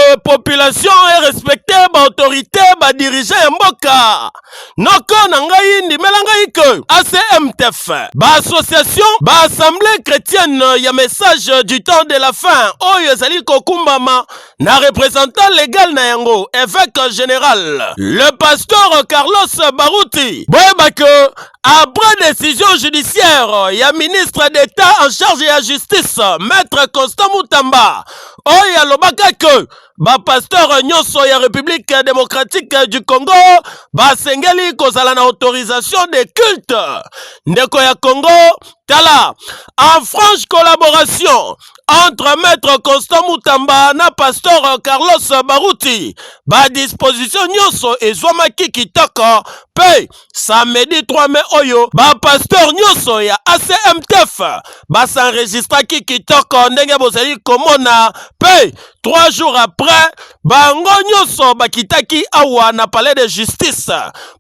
que population est respectée ba autorité ba dirigeant mboka. Noko na ngai ndimela ngai ke ACMTF ba association ba assemblée chrétienne ya message du temps de la fin oyo ezali kokumbama na représentant légal na yango évêque général le pasteur Carlos Baruti. Boyeba que après décision judiciaire ya ministre d'État en charge de la justice maître Constant Mutamba oyo alobaka ke ba pasteur nyonso ya République démocratique du Congo ba sengeli kozala na autorisation de culte. Ndeko ya Congo tala en franche collaboration entre maître Constant Mutamba na pasteur Carlos Baruti ba disposition nyonso ezwamaki kitoko pe samedi 3 mai oyo ba pasteur nyonso ya ACMTF ba s'enregistraki kitoko ndenge bozali komona pe 3 jours après bango nyonso bakitaki awa na palais de justice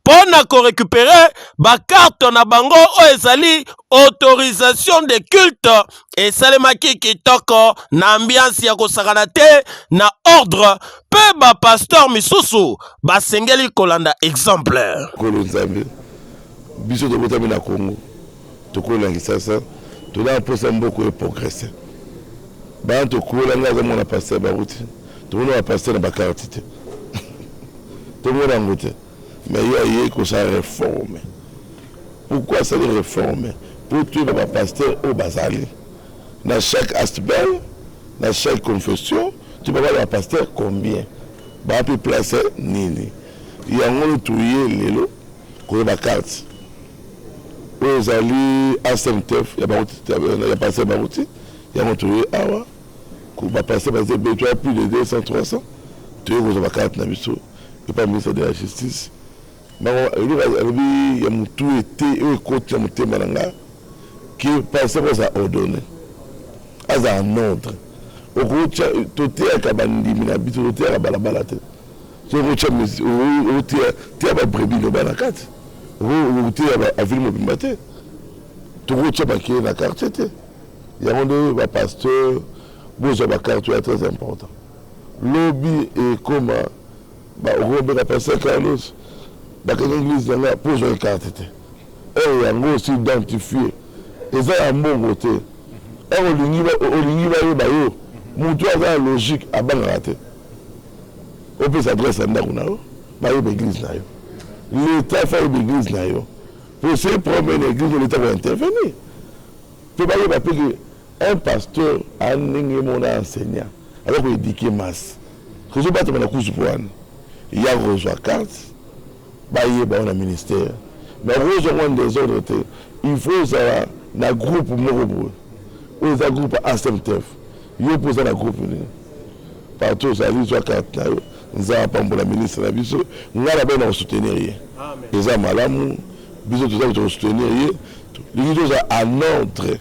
pona ko récupérer ba carte na bango o ezali autorisation de culte et salemaki kitoko na ambiance ya kosakana te na ordre pe ba pasteur misusu ba sengeli kolanda exemplaire kolo nzambe biso to botami na Congo to kola ngisasa to na posa mboko e progresser ba to kola ngaza mona pasteur Baruti to mona pasteur na bakartite to mona ngote mais il y a que ça réforme. Pourquoi ça réforme? Pour tuer le pasteur au Bazali. Dans chaque aspect, dans chaque confession, tu peux voir le pasteur combien. Bah, puis placer nini. Il y a un autre tué l'élo, qu'on a carte. Aux alliés ACMTF, il y a pasteur Baruti, il y a un tué awa, qu'on va passer plus de 200, 300. Tu es aux carte Nabiso, et pas ministre de la Justice. Mais il y a tout été et côté de Moutémalanga qui pensait que ça ordonné. À un ordre. Au côté de la Kabandi, il y a tout été à Balabalate. Je vous dis, tu as un brebis de Balakat. Vous avez un ville mobilisé. Tu as un quartier. Il y a un pasteur, vous avez un quartier très important. Lobby et comment, vous avez pasteur Carlos. Dans l'église, il y a une carte. Et il y a aussi identifié. Et ça, il y a un bon côté. Et on y va, il y a une logique à Bangarate. On peut s'adresser à Ndagounao, il y a une église. L'État fait une église. Pour se promener l'église, l'État va intervenir. Il ne peut pas dire qu'un pasteur a un enseignant, alors qu'il dit qu'il y a masse. Je ne sais pas si il y a reçu la carte. Dans le ministère. Mais rejoindre des autres, il faut savoir un groupe Morobo, ou un groupe ACMTF, il faut un groupe. Partout, ça dit, soit carte, nous avons pas pour la ministre, nous avons soutenir. Ils ont malamu, nous avons soutenir. Nous avons un ordre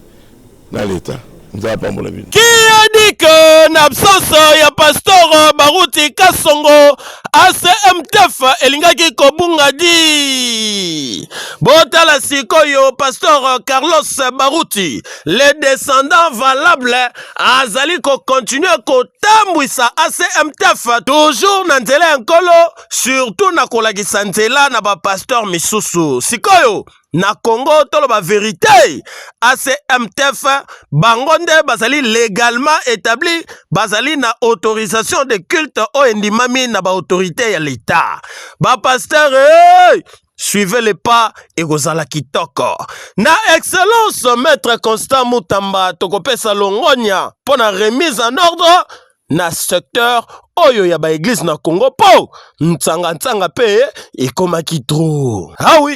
dans l'État. Nous avons pas pour la ministre. Qui a dit que l'absence ya pasteur Baruti Kasongo ACMTF elingaki kobunga di botala sikoyo pasteur Carlos Baruti les descendants valables azali ko continuer ko tambwisa ACMTF toujours na nzela nkolo surtout na kolakisa nzela na ba pasteur misusu sikoyo na Congo tolo ba vérité ACMTF bangonde bazali légalement établi bazali na autorisation de culte o endimami na ba autorité ya l'État ba pasteur suivez les pas et gozala kitoko na excellence maître Constant Mutamba tokopesa longonya pour la remise en ordre na secteur oyo ya ba église na Congo po ntsanga pe ekomaki trop. Ah oui.